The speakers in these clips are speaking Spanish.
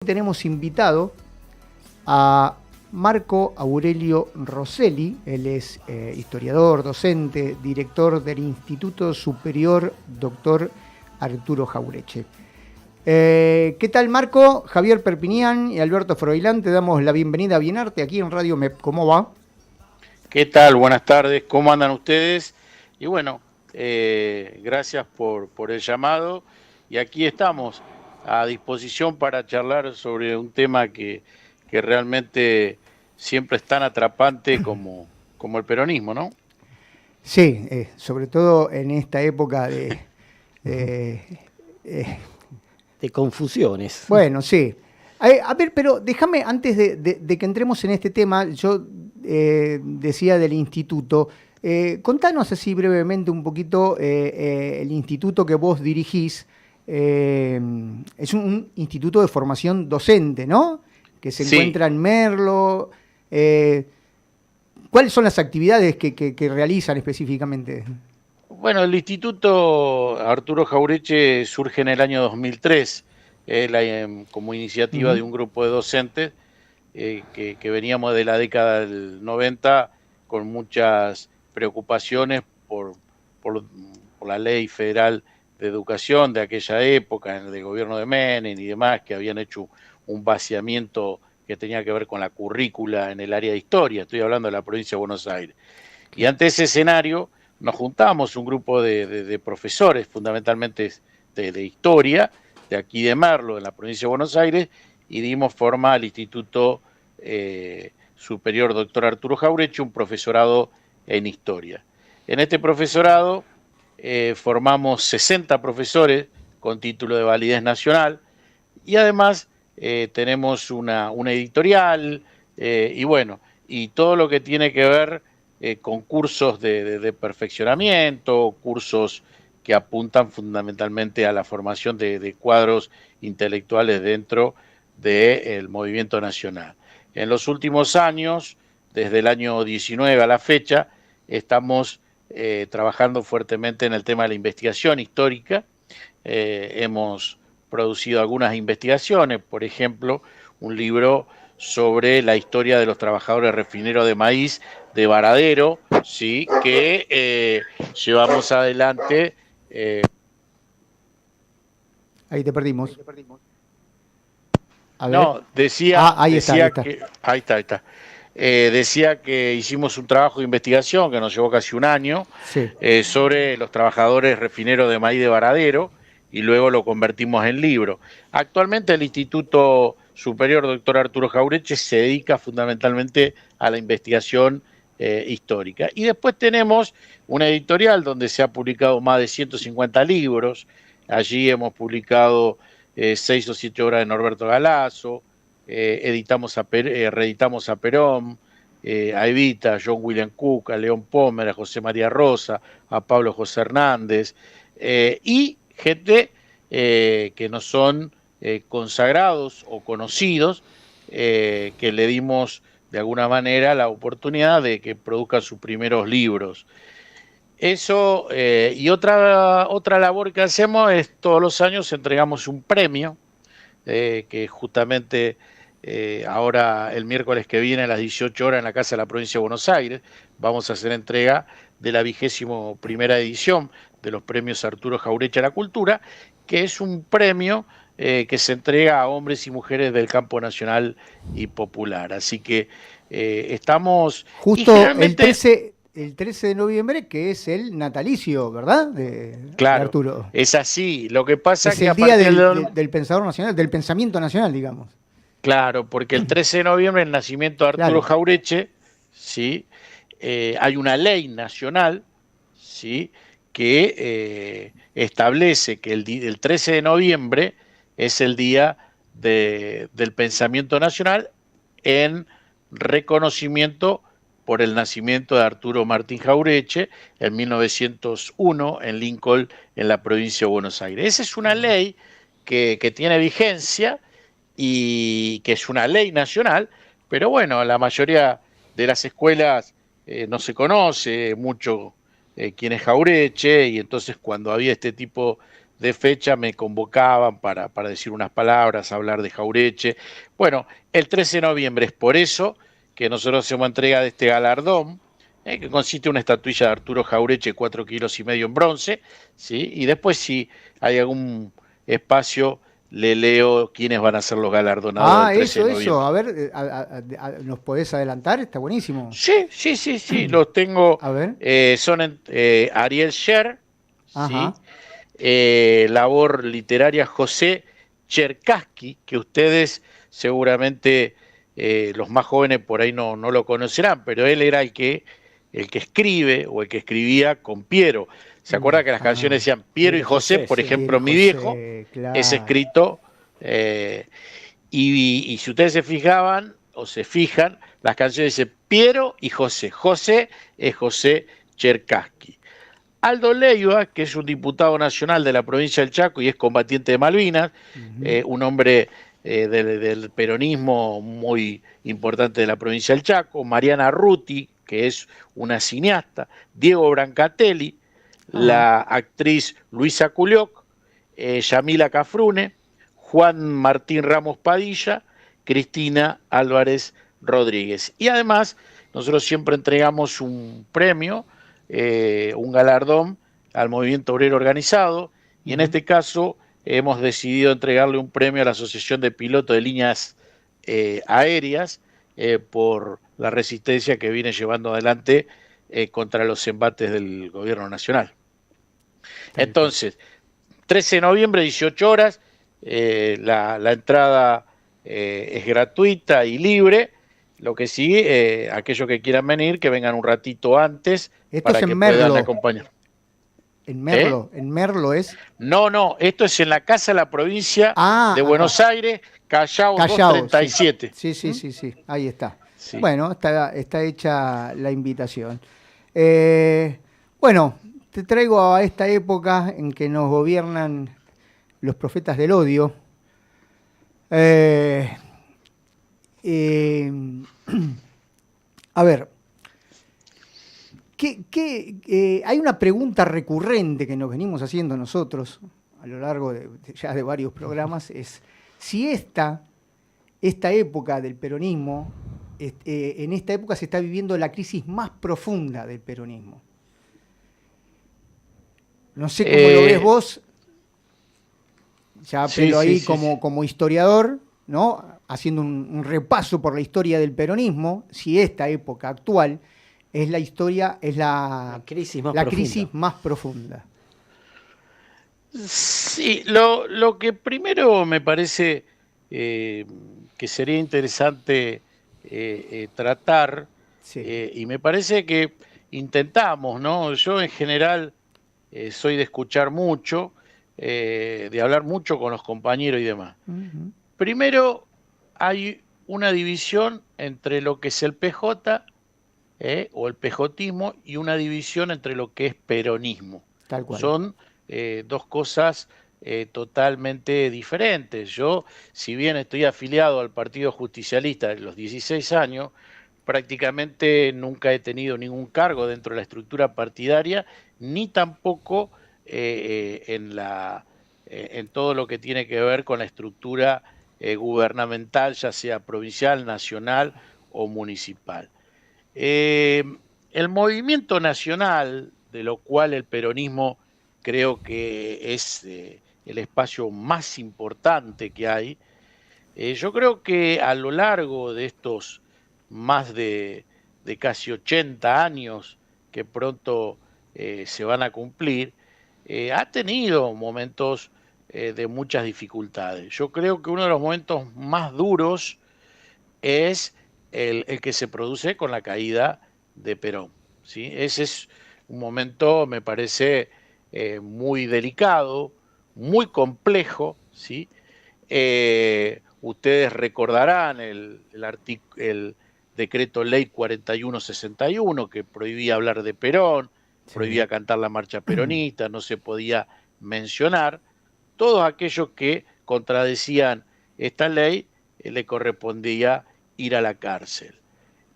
Tenemos invitado a Marco Aurelio Rosselli. Él es historiador, docente, director del Instituto Superior Dr. Arturo Jauretche. ¿Qué tal, Marco? Javier Perpinián y Alberto Froilán, te damos la bienvenida a Bienarte aquí en Radio MEP. ¿Cómo va? ¿Qué tal? Buenas tardes, ¿cómo andan ustedes? Y bueno, gracias por el llamado y aquí estamos a disposición para charlar sobre un tema que realmente siempre es tan atrapante como el peronismo, ¿no? Sí, sobre todo en esta época de confusiones. Bueno, sí. A ver, pero déjame, antes de que entremos en este tema, yo decía del instituto, contanos así brevemente un poquito el instituto que vos dirigís. Es un instituto de formación docente, ¿no? Que se encuentra en Merlo. ¿Cuáles son las actividades que realizan específicamente? Bueno, el Instituto Arturo Jauretche surge en el año 2003 como iniciativa de un grupo de docentes que veníamos de la década del 90 con muchas preocupaciones por la ley federal de educación de aquella época, del gobierno de Menem y demás, que habían hecho un vaciamiento que tenía que ver con la currícula en el área de historia. Estoy hablando de la provincia de Buenos Aires. Y ante ese escenario nos juntamos un grupo de profesores, fundamentalmente de historia, de aquí de Merlo, en la provincia de Buenos Aires, y dimos forma al Instituto Superior Dr. Arturo Jauretche, un profesorado en historia. En este profesorado formamos 60 profesores con título de validez nacional y además tenemos una editorial y bueno, y todo lo que tiene que ver con cursos de perfeccionamiento, cursos que apuntan fundamentalmente a la formación de cuadros intelectuales dentro del movimiento nacional. En los últimos años, desde el año 19 a la fecha, estamos trabajando fuertemente en el tema de la investigación histórica. Hemos producido algunas investigaciones, por ejemplo, un libro sobre la historia de los trabajadores refineros de maíz de Varadero, ¿sí? Que llevamos adelante. Ahí te perdimos. A ver. No, decía ahí está. Decía que hicimos un trabajo de investigación que nos llevó casi un año sobre los trabajadores refineros de maíz de Varadero y luego lo convertimos en libro. Actualmente el Instituto Superior Dr. Arturo Jauretche se dedica fundamentalmente a la investigación histórica. Y después tenemos una editorial donde se ha publicado más de 150 libros. Allí hemos publicado 6 o 7 obras de Norberto Galazo, reeditamos a Perón, a Evita, a John William Cook, a León Pomer, a José María Rosa, a Pablo José Hernández, y gente que no son consagrados o conocidos, que le dimos de alguna manera la oportunidad de que produzcan sus primeros libros. Eso, y otra labor que hacemos es todos los años entregamos un premio, que justamente ahora el miércoles que viene a las 18 horas en la Casa de la Provincia de Buenos Aires vamos a hacer entrega de la 21ª edición de los premios Arturo Jauretche a la Cultura, que es un premio que se entrega a hombres y mujeres del campo nacional y popular. Así que estamos... Justo el 13 de noviembre, que es el natalicio, ¿verdad? De Arturo. Es así. Lo que pasa es que el día del pensador nacional, del pensamiento nacional, digamos. Claro, porque el 13 de noviembre, el nacimiento de Arturo Jauretche, ¿sí? Hay una ley nacional, ¿sí? Que establece que el 13 de noviembre es el día del pensamiento nacional en reconocimiento por el nacimiento de Arturo Martín Jauretche en 1901 en Lincoln, en la provincia de Buenos Aires. Esa es una ley que tiene vigencia y que es una ley nacional, pero bueno, la mayoría de las escuelas no se conoce mucho quién es Jauretche, y entonces cuando había este tipo de fecha me convocaban para decir unas palabras, hablar de Jaureche. Bueno, el 13 de noviembre es por eso que nosotros hacemos entrega de este galardón, que consiste en una estatuilla de Arturo Jaureche, 4,5 kilos en bronce, ¿sí? Y después, si hay algún espacio, le leo quiénes van a ser los galardonados del 13 de noviembre. Eso, a ver, ¿nos podés adelantar? Está buenísimo. Sí, los tengo. A ver. Son Ariel Sher, Ajá. ¿sí? Labor literaria José Cherkassky, que ustedes seguramente, los más jóvenes por ahí no lo conocerán, pero él era el que escribe o el que escribía con Piero. ¿Se acuerda que las canciones decían Piero y José? Por ejemplo, Mi Viejo es escrito, y si ustedes se fijaban o se fijan, las canciones dicen Piero y José. José es José Cherkassky. Aldo Leiva, que es un diputado nacional de la provincia del Chaco y es combatiente de Malvinas, un hombre del peronismo muy importante de la provincia del Chaco. Mariana Ruti, que es una cineasta. Diego Brancatelli, la actriz Luisa Culioc, Yamila Cafrune, Juan Martín Ramos Padilla, Cristina Álvarez Rodríguez. Y además, nosotros siempre entregamos un premio, un galardón al movimiento obrero organizado, y en este caso hemos decidido entregarle un premio a la Asociación de Pilotos de Líneas Aéreas por la resistencia que viene llevando adelante contra los embates del gobierno nacional. Entonces, 13 de noviembre, 18 horas, la entrada es gratuita y libre. Lo que sí, aquellos que quieran venir, que vengan un ratito antes. Esto para es que en puedan Merlo. acompañar. ¿En Merlo? ¿En Merlo es? No, esto es en la Casa de la Provincia de Buenos Aires, Callao 237. Sí, ahí está. Sí. Bueno, está hecha la invitación. Bueno, te traigo a esta época en que nos gobiernan los profetas del odio. A ver, hay una pregunta recurrente que nos venimos haciendo nosotros a lo largo ya de varios programas, es si esta época del peronismo, en esta época se está viviendo la crisis más profunda del peronismo. No sé cómo lo ves vos, ya pero ahí como historiador, ¿no? Haciendo un repaso por la historia del peronismo, si esta época actual es la crisis más profunda. Sí, lo que primero me parece que sería interesante tratar, y me parece que intentamos, ¿no? Yo en general soy de escuchar mucho, de hablar mucho con los compañeros y demás. Primero, hay una división entre lo que es el PJ o el pejotismo y una división entre lo que es peronismo. Tal cual. Son dos cosas totalmente diferentes. Yo, si bien estoy afiliado al Partido Justicialista de los 16 años, prácticamente nunca he tenido ningún cargo dentro de la estructura partidaria, ni tampoco en todo lo que tiene que ver con la estructura gubernamental, ya sea provincial, nacional o municipal. El movimiento nacional, de lo cual el peronismo creo que es el espacio más importante que hay, yo creo que a lo largo de estos más de casi 80 años que pronto se van a cumplir, ha tenido momentos de muchas dificultades. Yo creo que uno de los momentos más duros es el que se produce con la caída de Perón, ¿sí? Ese es un momento, me parece, muy delicado, muy complejo, ¿sí? Ustedes recordarán el decreto ley 4161 que prohibía hablar de Perón, prohibía cantar la marcha peronista, no se podía mencionar. Todos aquellos que contradecían esta ley le correspondía ir a la cárcel.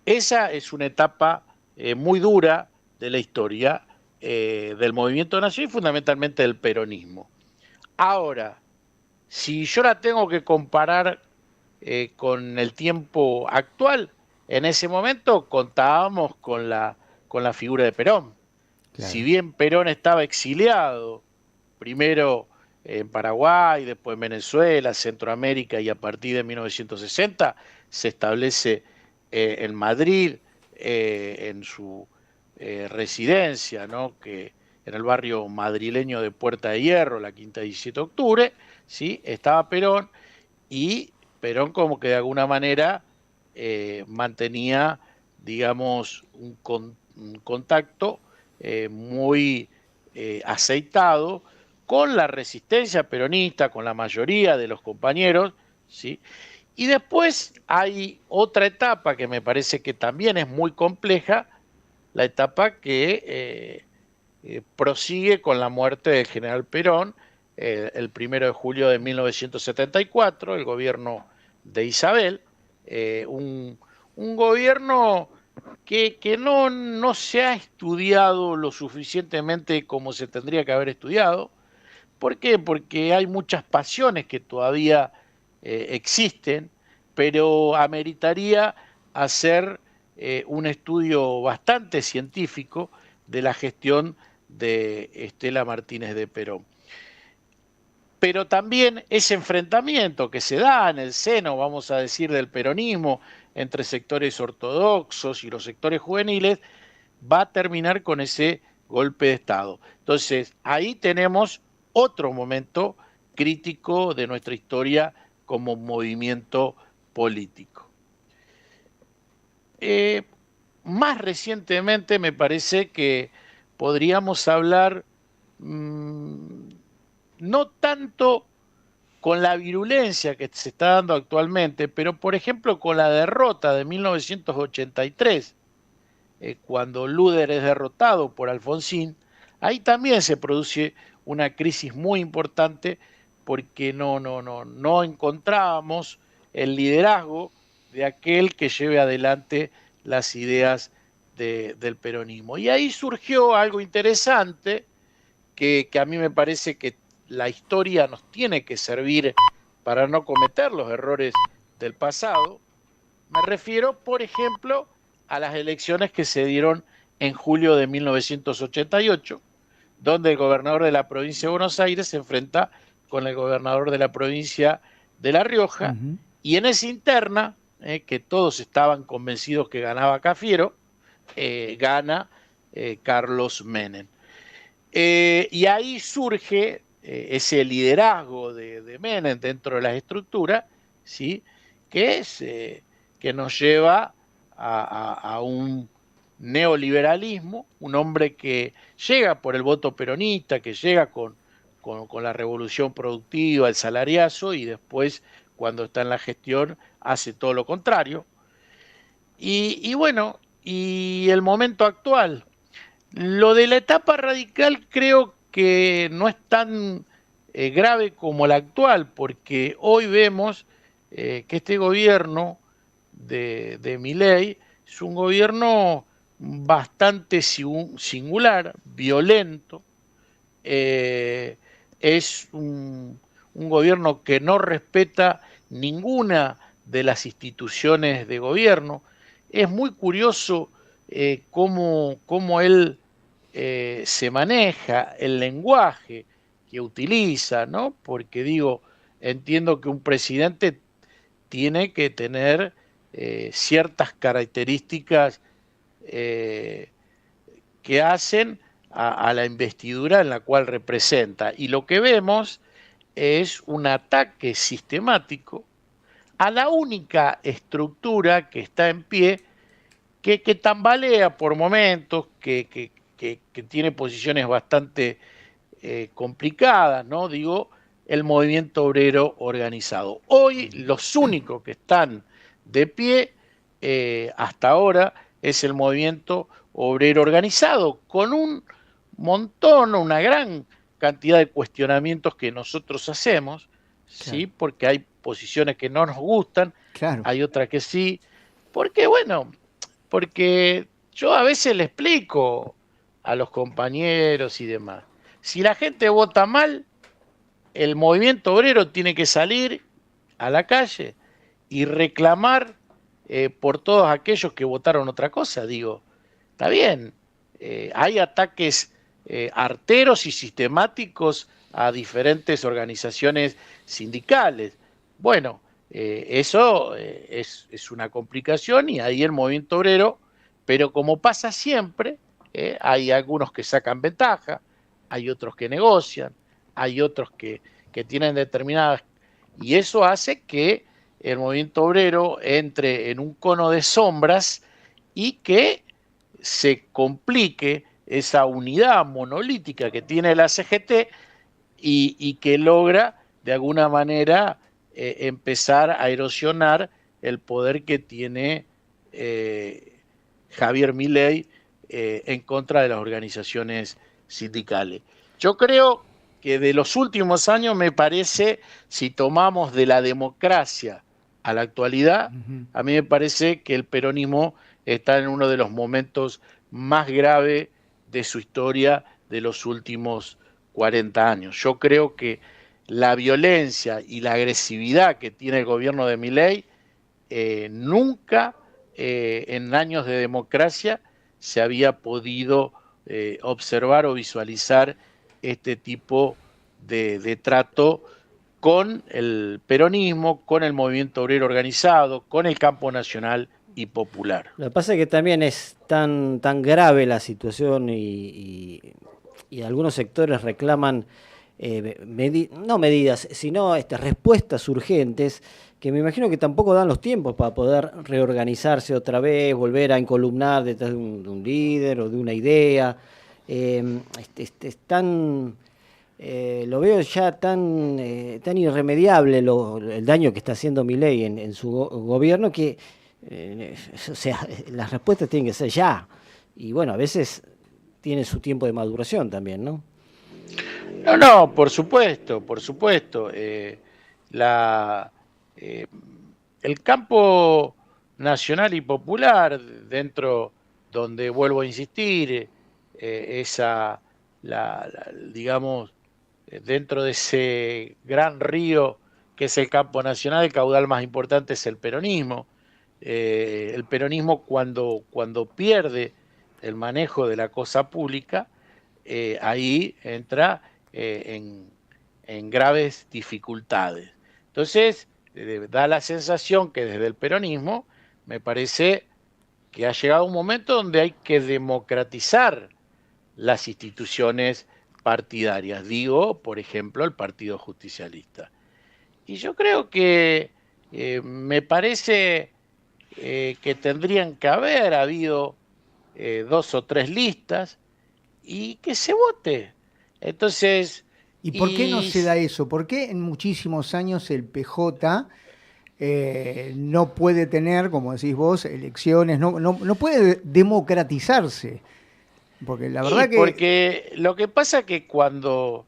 Esa es una etapa muy dura de la historia del movimiento nacional y fundamentalmente del peronismo. Ahora, si yo la tengo que comparar con el tiempo actual, en ese momento contábamos con la figura de Perón. Claro. Si bien Perón estaba exiliado, primero en Paraguay, después en Venezuela, Centroamérica, y a partir de 1960 se establece en Madrid, en su residencia, ¿no? Que en el barrio madrileño de Puerta de Hierro, la Quinta 17 de Octubre, ¿sí? Estaba Perón, y Perón como que de alguna manera mantenía, digamos, un contacto muy aceitado con la resistencia peronista, con la mayoría de los compañeros, ¿sí? Y después hay otra etapa que me parece que también es muy compleja, la etapa que prosigue con la muerte del general Perón, el 1 de julio de 1974, el gobierno de Isabel, un gobierno que no se ha estudiado lo suficientemente como se tendría que haber estudiado. ¿Por qué? Porque hay muchas pasiones que todavía existen, pero ameritaría hacer un estudio bastante científico de la gestión de Estela Martínez de Perón. Pero también ese enfrentamiento que se da en el seno, vamos a decir, del peronismo entre sectores ortodoxos y los sectores juveniles, va a terminar con ese golpe de Estado. Entonces, ahí tenemos otro momento crítico de nuestra historia como movimiento político. Más recientemente me parece que podríamos hablar no tanto con la virulencia que se está dando actualmente, pero por ejemplo con la derrota de 1983, cuando Luder es derrotado por Alfonsín, ahí también se produce una crisis muy importante porque no encontrábamos el liderazgo de aquel que lleve adelante las ideas del peronismo. Y ahí surgió algo interesante que a mí me parece que la historia nos tiene que servir para no cometer los errores del pasado. Me refiero, por ejemplo, a las elecciones que se dieron en julio de 1988, donde el gobernador de la provincia de Buenos Aires se enfrenta con el gobernador de la provincia de La Rioja, y en esa interna, que todos estaban convencidos que ganaba Cafiero, gana Carlos Menem. Y ahí surge ese liderazgo de Menem dentro de las estructuras, ¿sí? Que nos lleva a un neoliberalismo, un hombre que llega por el voto peronista, que llega con la revolución productiva, el salariazo, y después, cuando está en la gestión, hace todo lo contrario. Y bueno, y el momento actual. Lo de la etapa radical creo que no es tan grave como la actual, porque hoy vemos que este gobierno de Milei es un gobierno bastante singular, violento, es un gobierno que no respeta ninguna de las instituciones de gobierno. Es muy curioso cómo él se maneja, el lenguaje que utiliza, ¿no? Porque digo, entiendo que un presidente tiene que tener ciertas características que hacen a la investidura en la cual representa. Y lo que vemos es un ataque sistemático a la única estructura que está en pie, que tambalea por momentos, que tiene posiciones bastante complicadas, ¿no? Digo, el movimiento obrero organizado. Hoy los únicos que están de pie hasta ahora es el movimiento obrero organizado, con un montón, una gran cantidad de cuestionamientos que nosotros hacemos, Claro. ¿sí? Porque hay posiciones que no nos gustan, Claro. hay otras que sí, porque bueno, porque yo a veces le explico a los compañeros y demás, si la gente vota mal, el movimiento obrero tiene que salir a la calle y reclamar por todos aquellos que votaron otra cosa. Digo, está bien, hay ataques arteros y sistemáticos a diferentes organizaciones sindicales. Bueno, eso es una complicación y ahí el movimiento obrero, pero como pasa siempre, hay algunos que sacan ventaja, hay otros que negocian, hay otros que tienen determinadas... Y eso hace que el movimiento obrero entre en un cono de sombras y que se complique esa unidad monolítica que tiene la CGT y que logra de alguna manera empezar a erosionar el poder que tiene Javier Milei en contra de las organizaciones sindicales. Yo creo que de los últimos años, me parece, si tomamos de la democracia a la actualidad, a mí me parece que el peronismo está en uno de los momentos más graves de su historia de los últimos 40 años. Yo creo que la violencia y la agresividad que tiene el gobierno de Milei nunca en años de democracia se había podido observar o visualizar este tipo de trato con el peronismo, con el movimiento obrero organizado, con el campo nacional y popular. Lo que pasa es que también es tan grave la situación y algunos sectores reclaman no medidas, sino respuestas urgentes, que me imagino que tampoco dan los tiempos para poder reorganizarse otra vez, volver a encolumnar detrás de un líder o de una idea. Lo veo ya tan irremediable el daño que está haciendo Milei en su gobierno, que o sea, las respuestas tienen que ser ya. Y bueno, a veces tiene su tiempo de maduración también, ¿no? No, por supuesto, por supuesto. El campo nacional y popular, dentro donde vuelvo a insistir, digamos, dentro de ese gran río que es el campo nacional, el caudal más importante es el peronismo. El peronismo cuando pierde el manejo de la cosa pública, ahí entra en graves dificultades. Entonces, da la sensación que desde el peronismo me parece que ha llegado un momento donde hay que democratizar las instituciones partidarias. Digo, por ejemplo, el Partido Justicialista. Y yo creo que me parece que tendrían que haber habido 2 o 3 listas y que se vote. Entonces... ¿Y por qué no se da eso? ¿Por qué en muchísimos años el PJ no puede tener, como decís vos, elecciones, no puede democratizarse? Porque la verdad que... Porque lo que pasa es que cuando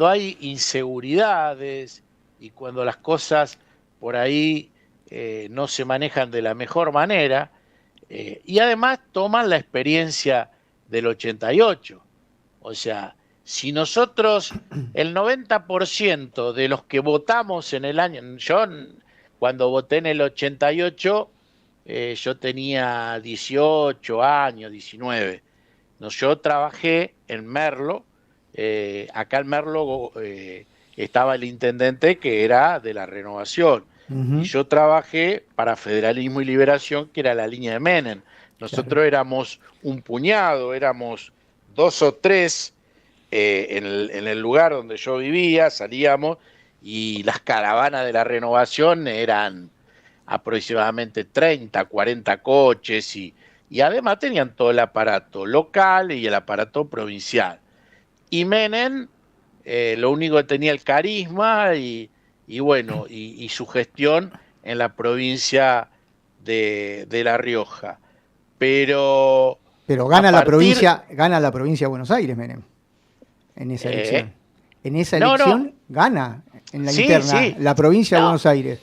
hay inseguridades y cuando las cosas por ahí no se manejan de la mejor manera, y además toman la experiencia del 88. O sea, si nosotros, el 90% de los que votamos en el año, yo cuando voté en el 88, yo tenía 18 años, 19. No, yo trabajé en Merlo, acá en Merlo estaba el intendente que era de la Renovación, y yo trabajé para Federalismo y Liberación, que era la línea de Menem. Nosotros éramos un puñado, éramos 2 o 3 en el lugar donde yo vivía, salíamos, y las caravanas de la Renovación eran aproximadamente 30, 40 coches, y además tenían todo el aparato local y el aparato provincial. Y Menem, lo único que tenía el carisma y bueno, y su gestión en la provincia de La Rioja. Pero gana la provincia de Buenos Aires, Menem, en esa elección. En esa elección gana en la interna la provincia de Buenos Aires.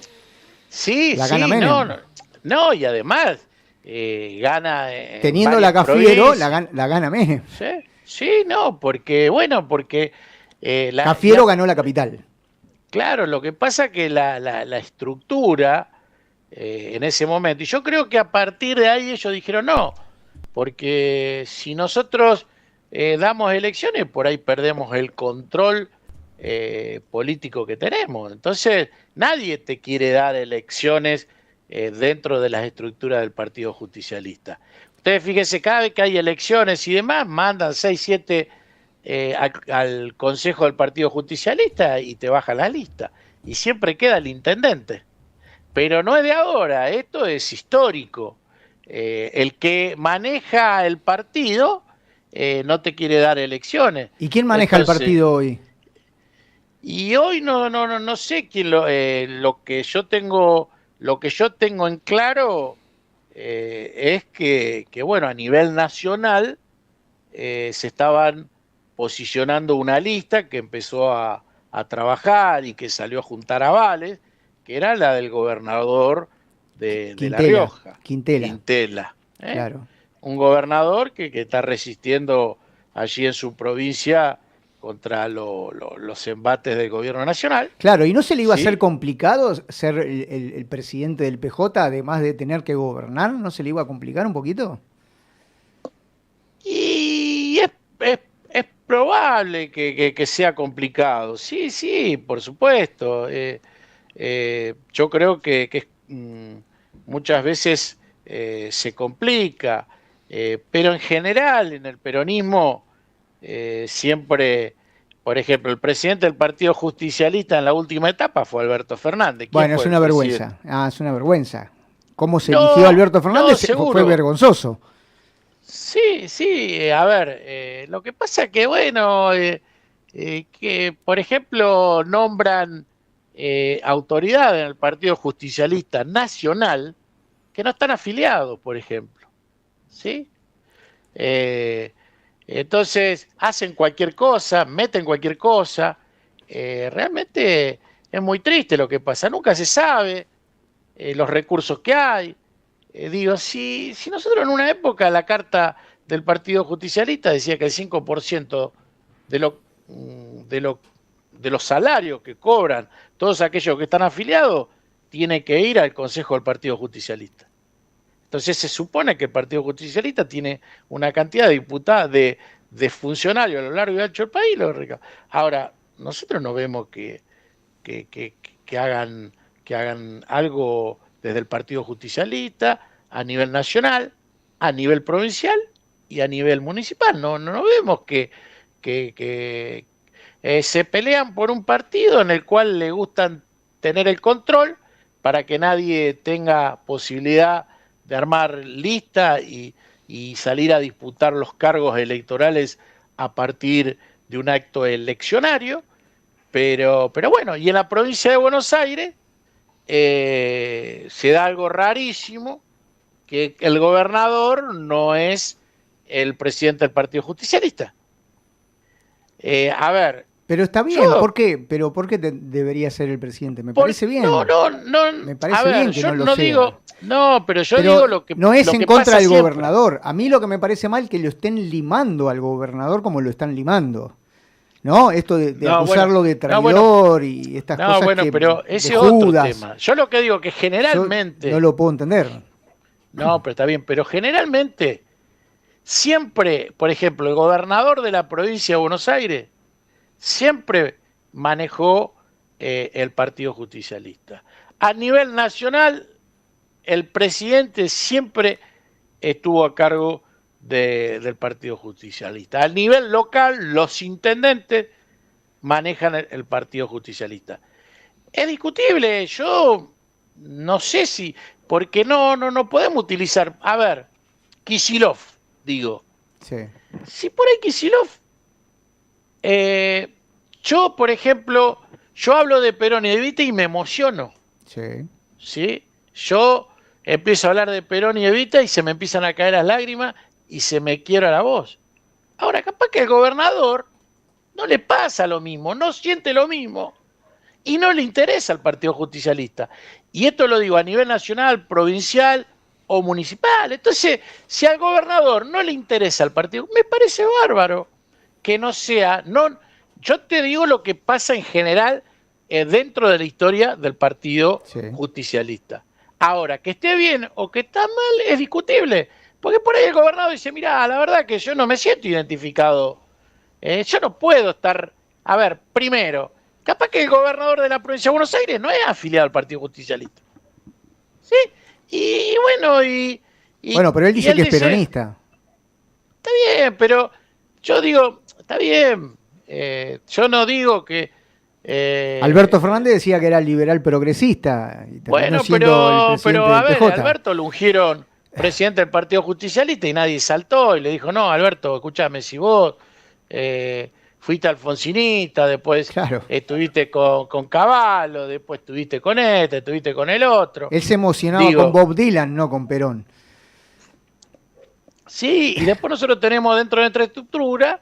Sí, la gana Menem. No, y además gana. Teniendo la Cafiero, la gana Menem. Sí, no, porque Cafiero ganó la capital. Claro, lo que pasa es que la estructura en ese momento, y yo creo que a partir de ahí ellos dijeron no, porque si nosotros damos elecciones, por ahí perdemos el control político que tenemos. Entonces, nadie te quiere dar elecciones dentro de las estructuras del Partido Justicialista. Ustedes fíjense, cada vez que hay elecciones y demás, mandan 6, 7 al Consejo del Partido Justicialista y te baja la lista. Y siempre queda el intendente. Pero no es de ahora, esto es histórico. El que maneja el partido no te quiere dar elecciones. ¿Y quién maneja el partido hoy? Y hoy no sé quién lo que yo tengo en claro es que bueno, a nivel nacional se estaban posicionando una lista que empezó a trabajar y que salió a juntar avales, que era la del gobernador de La Rioja, Quintela. Claro. Un gobernador que está resistiendo allí en su provincia contra los embates del gobierno nacional. Claro, ¿y no se le iba a hacer complicado ser el presidente del PJ, además de tener que gobernar? ¿No se le iba a complicar un poquito? Y es probable que sea complicado. Sí, por supuesto. Yo creo que muchas veces se complica, pero en general en el peronismo siempre, por ejemplo, el presidente del Partido Justicialista en la última etapa fue Alberto Fernández. Bueno, es una vergüenza. Es una vergüenza. ¿Cómo se eligió Alberto Fernández? Fue vergonzoso. Sí, a ver, lo que pasa es que, bueno, que, por ejemplo, nombran autoridades en el Partido Justicialista Nacional que no están afiliados, por ejemplo, ¿sí? Entonces, hacen cualquier cosa, meten cualquier cosa, realmente es muy triste lo que pasa, nunca se sabe los recursos que hay. Digo, si nosotros en una época la carta del Partido Justicialista decía que el 5% de los salarios que cobran todos aquellos que están afiliados tiene que ir al Consejo del Partido Justicialista. Entonces se supone que el Partido Justicialista tiene una cantidad de diputados, de funcionarios a lo largo y ancho del país. Ahora, nosotros no vemos que hagan algo desde el Partido Justicialista, a nivel nacional, a nivel provincial y a nivel municipal. No vemos que se pelean por un partido en el cual le gustan tener el control para que nadie tenga posibilidad de armar lista y salir a disputar los cargos electorales a partir de un acto eleccionario. Pero bueno, y en la provincia de Buenos Aires se da algo rarísimo, que el gobernador no es el presidente del Partido Justicialista. A ver. Pero está bien, ¿por qué? ¿Pero por qué debería ser el presidente? Me parece bien. No. Me parece bien que yo no lo sea. Digo, no, pero yo digo lo que no es lo en que contra del siempre. gobernador. A mí lo que me parece mal es que lo estén limando al gobernador como lo están limando. ¿No? Esto de acusarlo de traidor y estas cosas. Bueno, pero ese es otro tema. Yo lo que digo que generalmente. Yo no lo puedo entender. No, pero está bien. Pero generalmente, siempre, por ejemplo, el gobernador de la provincia de Buenos Aires siempre manejó el Partido Justicialista. A nivel nacional, el presidente siempre estuvo a cargo del Partido Justicialista. A nivel local, los intendentes manejan el Partido Justicialista. Es discutible, yo no sé si, porque no podemos utilizar, a ver, Kicillof, digo. Sí. Si por ahí Kicillof, yo, por ejemplo, yo hablo de Perón y de Evita y me emociono. ¿Sí? Yo empiezo a hablar de Perón y Evita y se me empiezan a caer las lágrimas y se me quiebra la voz. Ahora, capaz que el gobernador no le pasa lo mismo, no siente lo mismo y no le interesa al Partido Justicialista. Y esto lo digo a nivel nacional, provincial o municipal. Entonces, si al gobernador no le interesa al partido, me parece bárbaro que no sea, yo te digo lo que pasa en general dentro de la historia del Partido Justicialista. Ahora, que esté bien o que está mal es discutible, porque por ahí el gobernador dice, mira, la verdad que yo no me siento identificado, yo no puedo estar, a ver, primero, capaz que el gobernador de la provincia de Buenos Aires no es afiliado al Partido Justicialista, ¿sí? Y bueno, bueno, pero él dice que es peronista. Está bien, pero yo digo, está bien, yo no digo que... Alberto Fernández decía que era liberal progresista. Y bueno, pero a ver, Alberto lo ungieron presidente del Partido Justicialista y nadie saltó y le dijo, no, Alberto, escúchame, si vos fuiste alfonsinista, después estuviste con Cavallo, después estuviste con este, estuviste con el otro. Él se emocionaba con Bob Dylan, no con Perón. Sí, y después nosotros tenemos dentro de nuestra estructura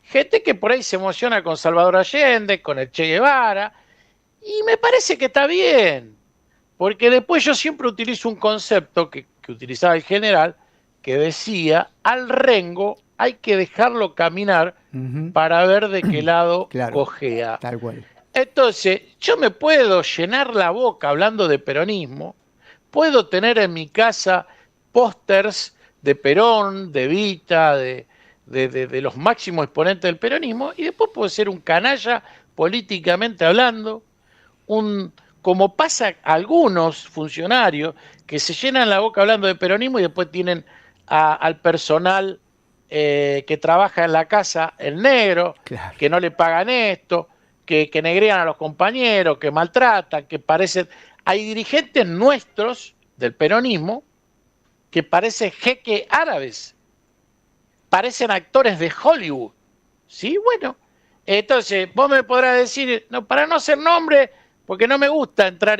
gente que por ahí se emociona con Salvador Allende, con el Che Guevara, y me parece que está bien, porque después yo siempre utilizo un concepto que utilizaba el general, que decía, al rengo hay que dejarlo caminar para ver de qué lado cojea. Tal cual. Entonces, yo me puedo llenar la boca hablando de peronismo, puedo tener en mi casa pósters de Perón, de Evita, de los máximos exponentes del peronismo, y después puedo ser un canalla políticamente hablando, como pasa a algunos funcionarios que se llenan la boca hablando de peronismo y después tienen al personal que trabaja en la casa el negro, que no le pagan esto, que negrean a los compañeros, que maltratan, que parecen... Hay dirigentes nuestros del peronismo que parecen jeques árabes, parecen actores de Hollywood, ¿sí? Bueno, entonces vos me podrás decir, no, para no hacer nombre, porque no me gusta entrar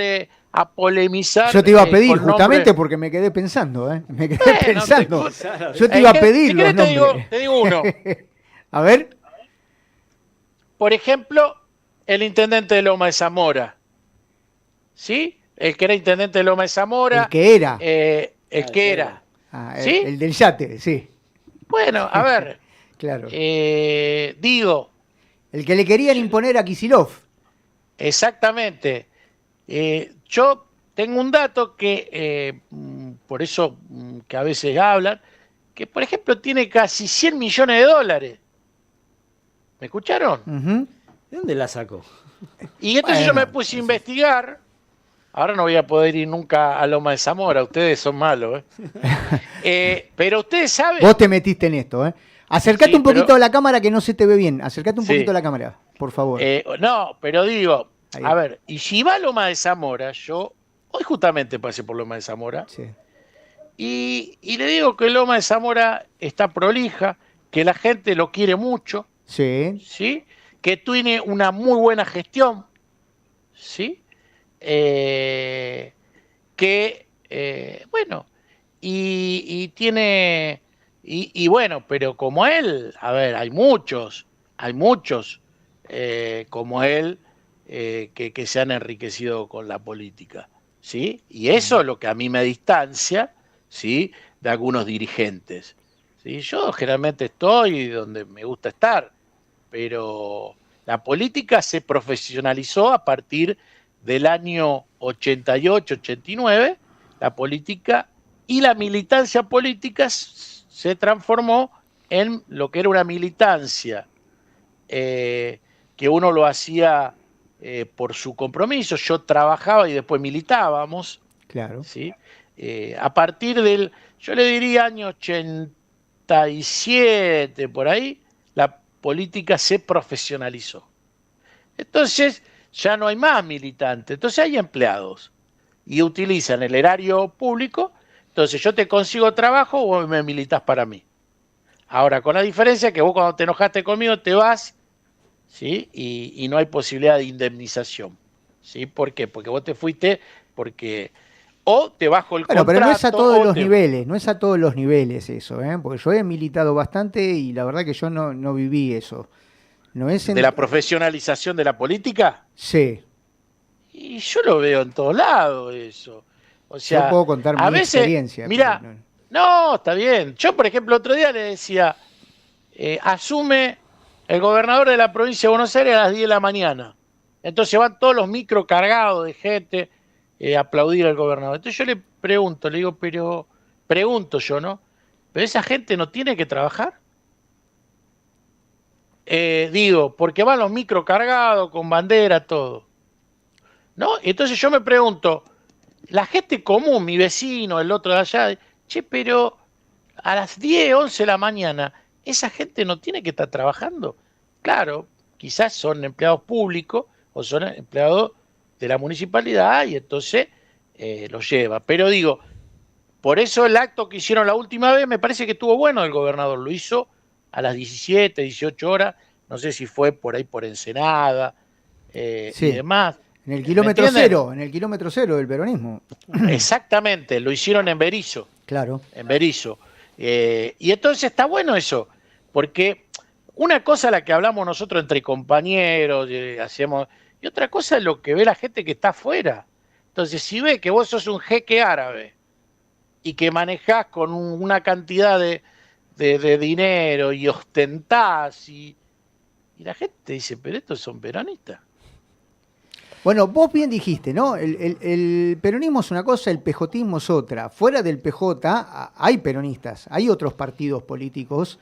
a polemizar. Yo te iba a pedir, justamente porque me quedé pensando, me quedé pensando. Yo te iba a pedir los nombres. Te digo uno. A ver. Por ejemplo, el intendente de Loma de Zamora, ¿sí? El que era intendente de Loma de Zamora. El que era. El que era. ¿Sí? El del yate, sí. Bueno, a ver. Claro. Digo. El que le querían imponer a Kicillof. Exactamente. Yo tengo un dato que, por eso que a veces hablan, que por ejemplo tiene casi 100 millones de dólares. ¿Me escucharon? ¿De dónde la sacó? Y entonces yo me puse a investigar. Ahora no voy a poder ir nunca a Loma de Zamora, ustedes son malos, pero ustedes saben... Vos te metiste en esto, Acercate un poquito a la cámara que no se te ve bien. Acercate un poquito a la cámara, por favor. No, pero digo, ahí. A ver, y si va a Loma de Zamora, yo hoy justamente pasé por Loma de Zamora, y le digo que Loma de Zamora está prolija, que la gente lo quiere mucho, ¿sí? Que tiene una muy buena gestión, ¿sí? Bueno, y tiene, y bueno, pero como él, a ver, hay muchos como él que se han enriquecido con la política, ¿sí? Y eso es lo que a mí me distancia, ¿sí? De algunos dirigentes, ¿sí? Yo generalmente estoy donde me gusta estar, pero la política se profesionalizó a partir del año 88, 89, la política y la militancia política se transformó en lo que era una militancia, que uno lo hacía por su compromiso. Yo trabajaba y después militábamos. Claro. ¿Sí? A partir del, yo le diría año 87, por ahí, la política se profesionalizó. Entonces, ya no hay más militantes, entonces hay empleados y utilizan el erario público, entonces yo te consigo trabajo o vos me militas para mí. Ahora, con la diferencia que vos cuando te enojaste conmigo te vas, ¿sí? Y no hay posibilidad de indemnización, ¿sí? ¿Por qué? Porque vos te fuiste, porque o te bajo el contrato. Pero no es a todos los niveles, no es a todos los niveles eso, porque yo he militado bastante y la verdad que yo no viví eso. No es ¿De la profesionalización de la política? Sí. Y yo lo veo en todos lados eso. O sea, yo puedo contar mi experiencia. Mira, no, está bien. Yo, por ejemplo, otro día le decía, asume el gobernador de la provincia de Buenos Aires a las 10 de la mañana. Entonces van todos los micros cargados de gente a aplaudir al gobernador. Entonces yo le pregunto, le digo, pero pregunto yo, ¿no? ¿Pero esa gente no tiene que trabajar? Digo, porque van los micros cargados, con bandera, todo. ¿No? Entonces yo me pregunto, la gente común, mi vecino, el otro de allá, che, pero a las 10, 11 de la mañana, ¿esa gente no tiene que estar trabajando? Claro, quizás son empleados públicos o son empleados de la municipalidad y entonces los lleva. Pero digo, por eso el acto que hicieron la última vez me parece que estuvo bueno el gobernador. Lo hizo a las 17, 18 horas, no sé si fue por ahí por Ensenada Sí. y demás. En el kilómetro cero, en el kilómetro cero del peronismo. Exactamente, lo hicieron en Berisso. Claro. En Berisso. Y entonces está bueno eso, porque una cosa es la que hablamos nosotros entre compañeros, hacemos, y otra cosa es lo que ve la gente que está afuera. Entonces, si ve que vos sos un jeque árabe y que manejás con una cantidad de dinero y ostentás, y la gente dice, pero estos son peronistas. Bueno, vos bien dijiste, ¿no? El peronismo es una cosa, el pejotismo es otra. Fuera del PJ hay peronistas, hay otros partidos políticos,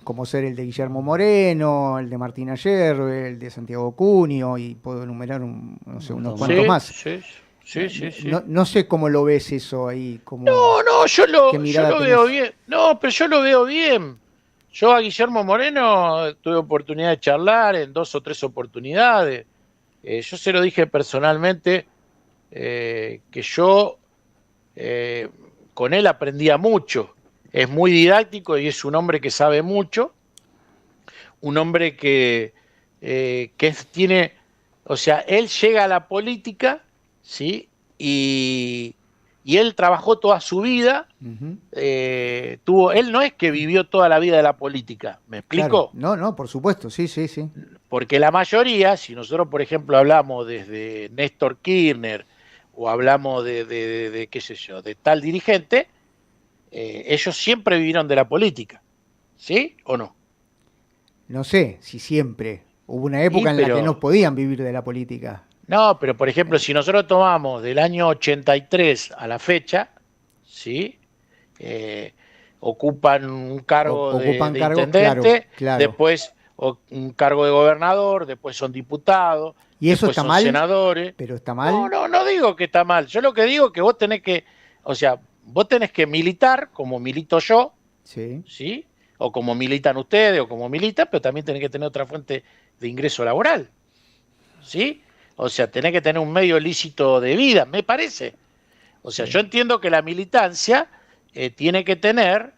como ser el de Guillermo Moreno, el de Martín Ayerbe, el de Santiago Cunio, y puedo enumerar unos cuantos más. Sí. No sé cómo lo ves eso ahí. No, yo lo veo bien. No, pero yo lo veo bien. Yo a Guillermo Moreno tuve oportunidad de charlar en 2 o 3 oportunidades. Yo se lo dije personalmente que yo con él aprendía mucho. Es muy didáctico y es un hombre que sabe mucho. Un hombre que tiene, o sea, él llega a la política, ¿sí? Y él trabajó toda su vida. Uh-huh. Él no es que vivió toda la vida de la política, ¿me explico? Claro. No, por supuesto, sí. Porque la mayoría, si nosotros por ejemplo hablamos desde Néstor Kirchner o hablamos de qué sé yo, de tal dirigente, ellos siempre vivieron de la política, ¿sí o no? No sé si siempre. Hubo una época en la que no podían vivir de la política. No, pero por ejemplo, si nosotros tomamos del año 83 a la fecha, ¿sí? Ocupan un cargo de intendente, claro. Después un cargo de gobernador, después son diputados, ¿y eso está mal? Senadores. ¿Pero está mal? No digo que está mal. Yo lo que digo es que vos tenés que, o sea, vos tenés que militar como milito yo, ¿sí? O como militan ustedes, o como militan, pero también tenés que tener otra fuente de ingreso laboral, ¿sí? O sea, tenés que tener un medio lícito de vida, me parece. O sea, yo entiendo que la militancia tiene que tener,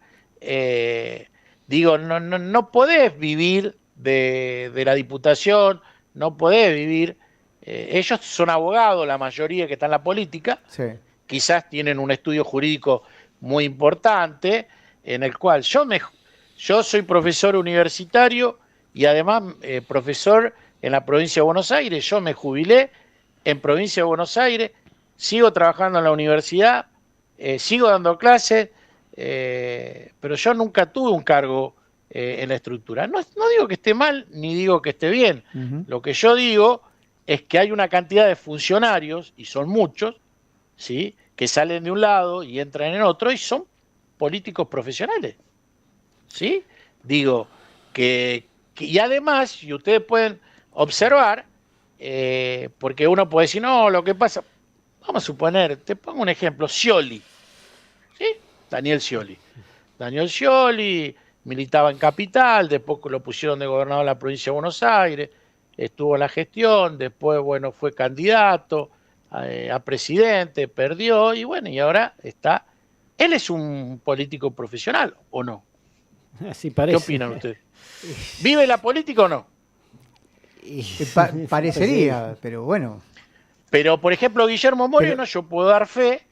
no podés vivir de la diputación, no podés vivir, ellos son abogados, la mayoría que están en la política, quizás tienen un estudio jurídico muy importante, en el cual yo soy profesor universitario y además profesor en la provincia de Buenos Aires. Yo me jubilé en provincia de Buenos Aires, sigo trabajando en la universidad, sigo dando clases, pero yo nunca tuve un cargo en la estructura. No digo que esté mal, ni digo que esté bien. Uh-huh. Lo que yo digo es que hay una cantidad de funcionarios, y son muchos, ¿sí?, que salen de un lado y entran en otro, y son políticos profesionales, ¿sí? Digo, y además, y ustedes pueden observar, porque uno puede decir, no, lo que pasa, vamos a suponer, te pongo un ejemplo, Scioli, ¿sí? Daniel Scioli militaba en Capital, después lo pusieron de gobernador de la provincia de Buenos Aires, estuvo en la gestión, después, bueno, fue candidato a presidente, perdió, y bueno, y ahora está. ¿Él es un político profesional o no? Así parece. ¿Qué opinan ustedes? ¿Vive la política o no? Parecería, pero bueno. Pero, por ejemplo, Guillermo Moreno, yo puedo dar fe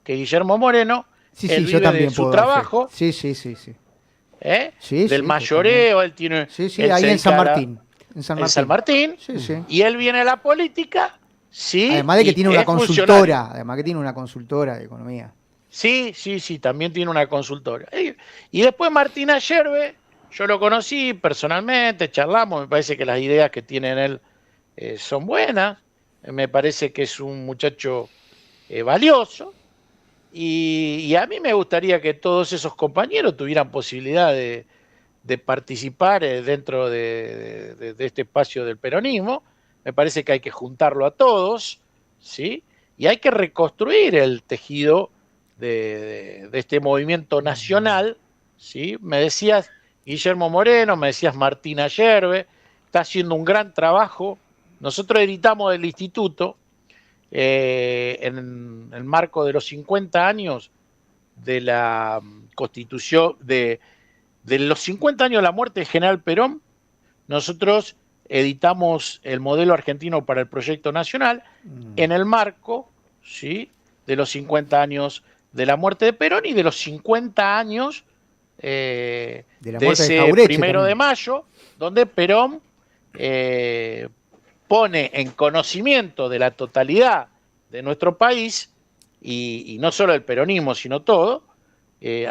que Guillermo Moreno, él vive yo también de su trabajo. Sí. Del mayoreo, él tiene. Él ahí en San Martín. En San Martín. Y él viene a la política. Sí, además de que tiene una consultora, de economía. Sí, también tiene una consultora. Y después Martín Ayerbe Yo lo conocí personalmente, charlamos, me parece que las ideas que tiene él son buenas, me parece que es un muchacho valioso y a mí me gustaría que todos esos compañeros tuvieran posibilidad de participar dentro de este espacio del peronismo. Me parece que hay que juntarlo a todos, ¿sí? Y hay que reconstruir el tejido de este movimiento nacional, ¿sí? Me decías Guillermo Moreno, me decías Martina Yerbe, está haciendo un gran trabajo. Nosotros editamos el instituto en el marco de los 50 años de la Constitución, de los 50 años de la muerte de General Perón. Nosotros editamos el modelo argentino para el proyecto nacional en el marco, ¿sí?, de los 50 años de la muerte de Perón y de los 50 años de ese 1 de mayo, donde Perón pone en conocimiento de la totalidad de nuestro país, y no solo el peronismo, sino todo,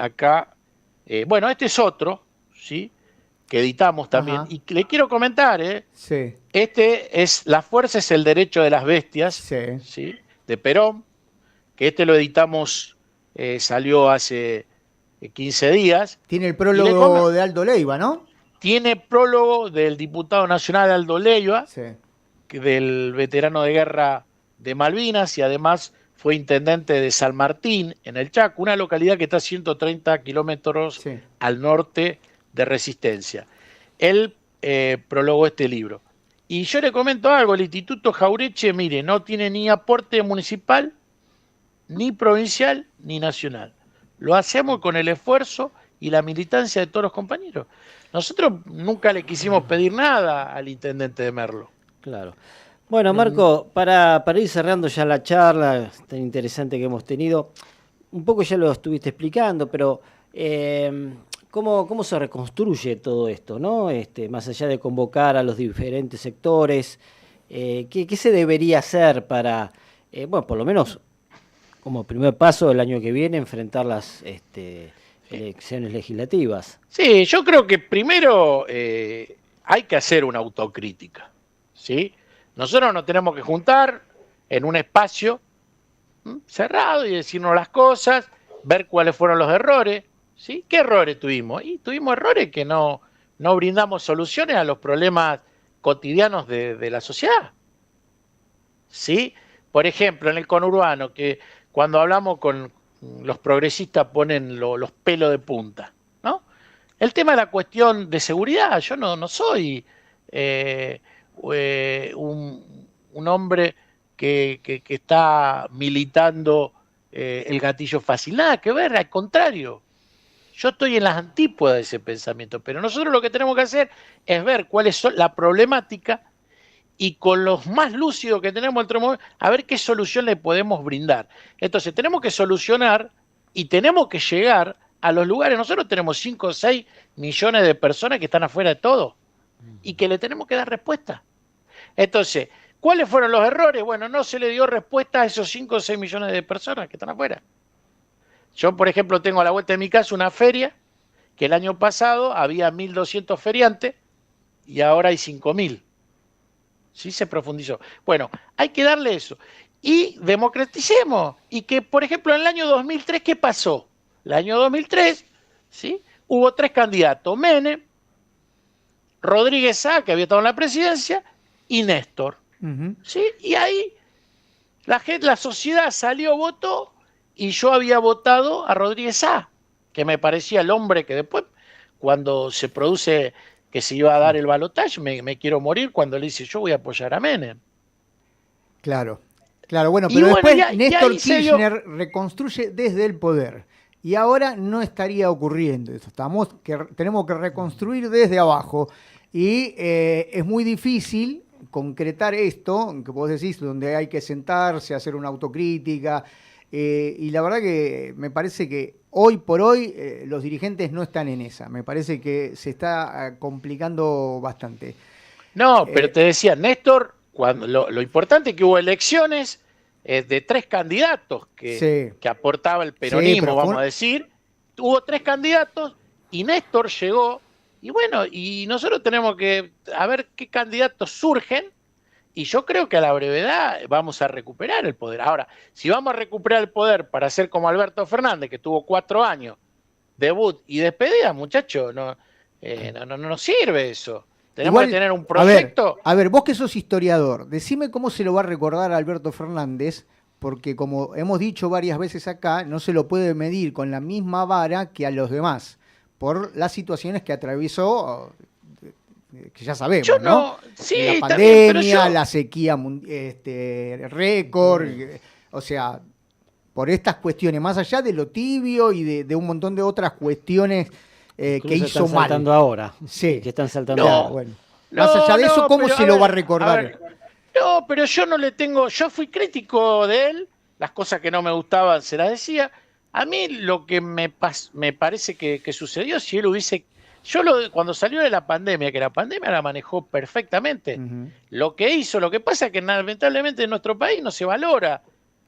acá, bueno, este es otro, ¿sí?, que editamos también. Ajá. Y le quiero comentar, sí. Este es La fuerza es el derecho de las bestias, sí. ¿Sí?, de Perón, que este lo editamos, salió hace 15 días. Tiene el prólogo de Aldo Leiva, ¿no? Tiene prólogo del diputado nacional Aldo Leiva, sí, del veterano de guerra de Malvinas, y además fue intendente de San Martín, en el Chaco, una localidad que está a 130 kilómetros, sí, al norte de Resistencia. Él prologó este libro. Y yo le comento algo, el Instituto Jauretche, mire, no tiene ni aporte municipal, ni provincial, ni nacional. Lo hacemos con el esfuerzo y la militancia de todos los compañeros. Nosotros nunca le quisimos pedir nada al intendente de Merlo. Claro. Bueno, Marco, para ir cerrando ya la charla tan interesante que hemos tenido, un poco ya lo estuviste explicando, pero ¿cómo se reconstruye todo esto, ¿no? Más allá de convocar a los diferentes sectores, ¿qué se debería hacer para, bueno, por lo menos como primer paso el año que viene, enfrentar las elecciones legislativas? Sí, yo creo que primero hay que hacer una autocrítica, ¿sí? Nosotros nos tenemos que juntar en un espacio cerrado y decirnos las cosas, ver cuáles fueron los errores, ¿sí? ¿Qué errores tuvimos? Y tuvimos errores que no brindamos soluciones a los problemas cotidianos de la sociedad, ¿sí? Por ejemplo, en el conurbano, que cuando hablamos con los progresistas ponen los pelos de punta, ¿no? El tema de la cuestión de seguridad, yo no soy un hombre que está militando el gatillo fácil, nada que ver, al contrario. Yo estoy en las antípodas de ese pensamiento, pero nosotros lo que tenemos que hacer es ver cuáles son la problemática y con los más lúcidos que tenemos a ver qué solución le podemos brindar. Entonces tenemos que solucionar y tenemos que llegar a los lugares. Nosotros tenemos 5 o 6 millones de personas que están afuera de todo y que le tenemos que dar respuesta. Entonces, ¿cuáles fueron los errores? Bueno, no se le dio respuesta a esos 5 o 6 millones de personas que están afuera. Yo, por ejemplo, tengo a la vuelta de mi casa una feria que el año pasado había 1.200 feriantes y ahora hay 5.000. ¿Sí? Se profundizó. Bueno, hay que darle eso. Y democraticemos. Y que, por ejemplo, en el año 2003, ¿qué pasó? El año 2003, ¿sí?, hubo 3 candidatos. Menem, Rodríguez Sá, que había estado en la presidencia, y Néstor. ¿Sí? Y ahí la sociedad salió, votó, y yo había votado a Rodríguez Sá, que me parecía el hombre que después, cuando se produce que se iba a dar el balotaje, me quiero morir cuando le dice yo voy a apoyar a Menem. Claro, bueno, pero después Néstor Kirchner reconstruye desde el poder. Y ahora no estaría ocurriendo eso. Tenemos que reconstruir desde abajo. Y es muy difícil concretar esto, que vos decís, donde hay que sentarse, hacer una autocrítica. Y la verdad que me parece que hoy por hoy los dirigentes no están en esa. Me parece que se está complicando bastante. No, pero te decía, Néstor, lo importante es que hubo elecciones de 3 candidatos que aportaba el peronismo, sí, vamos a decir. Hubo 3 candidatos y Néstor llegó Y bueno, y nosotros tenemos que a ver qué candidatos surgen, y yo creo que a la brevedad vamos a recuperar el poder. Ahora, si vamos a recuperar el poder para ser como Alberto Fernández, que tuvo 4 años, debut y despedida, muchachos, no sirve eso. Tenemos Igual, que tener un proyecto. a ver, vos que sos historiador, decime cómo se lo va a recordar a Alberto Fernández, porque como hemos dicho varias veces acá, no se lo puede medir con la misma vara que a los demás, por las situaciones que atravesó, que ya sabemos, Yo ¿no? no, sí, La está bien, pero pandemia, yo, la sequía récord, o sea, por estas cuestiones, más allá de lo tibio y de un montón de otras cuestiones que Incluso hizo están saltando mal. ahora. Sí. Que están saltando No, ahora. Bueno. Más allá de eso, ¿cómo pero se lo va a recordar? no, pero yo no le tengo, yo fui crítico de él, las cosas que no me gustaban se las decía. A mí lo que me parece que sucedió, si él hubiese, cuando salió de la pandemia, que la pandemia la manejó perfectamente, Ujú. lo que hizo, lo que pasa es que lamentablemente en nuestro país no se valora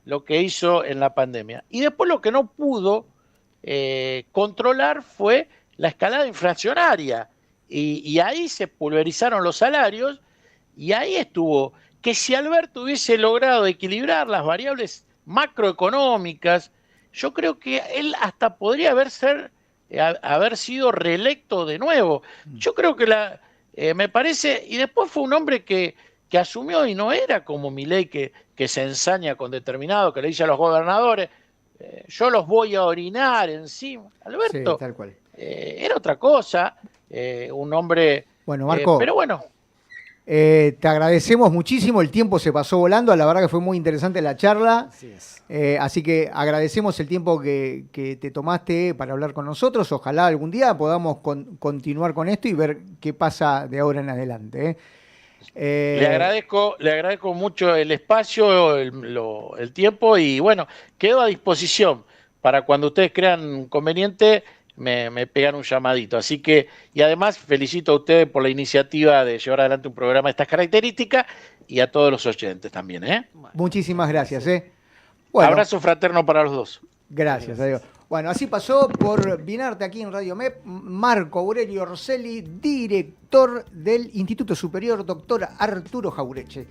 lo que hizo en la pandemia. Y después lo que no pudo controlar fue la escalada inflacionaria. Y ahí se pulverizaron los salarios y ahí estuvo. Que si Alberto hubiese logrado equilibrar las variables macroeconómicas, yo creo que él hasta podría haber sido reelecto de nuevo. Yo creo que me parece, y después fue un hombre que asumió y no era como Milei que se ensaña con determinado, que le dice a los gobernadores, yo los voy a orinar encima. Sí, Alberto tal cual. era otra cosa, un hombre, Bueno, Marco, pero bueno, te agradecemos muchísimo, el tiempo se pasó volando, la verdad que fue muy interesante la charla, Así es. así que agradecemos el tiempo que te tomaste para hablar con nosotros, ojalá algún día podamos continuar con esto y ver qué pasa de ahora en adelante. le agradezco mucho el espacio, el tiempo y bueno, quedo a disposición para cuando ustedes crean conveniente me pegan un llamadito. Así que, y además felicito a ustedes por la iniciativa de llevar adelante un programa de estas características y a todos los oyentes también. Muchísimas gracias. Bueno, Abrazo fraterno para los dos. gracias, adiós. Bueno, así pasó por Binarte aquí en Radio MEP, Marco Aurelio Rosselli, director del Instituto Superior Doctor Arturo Jaureche.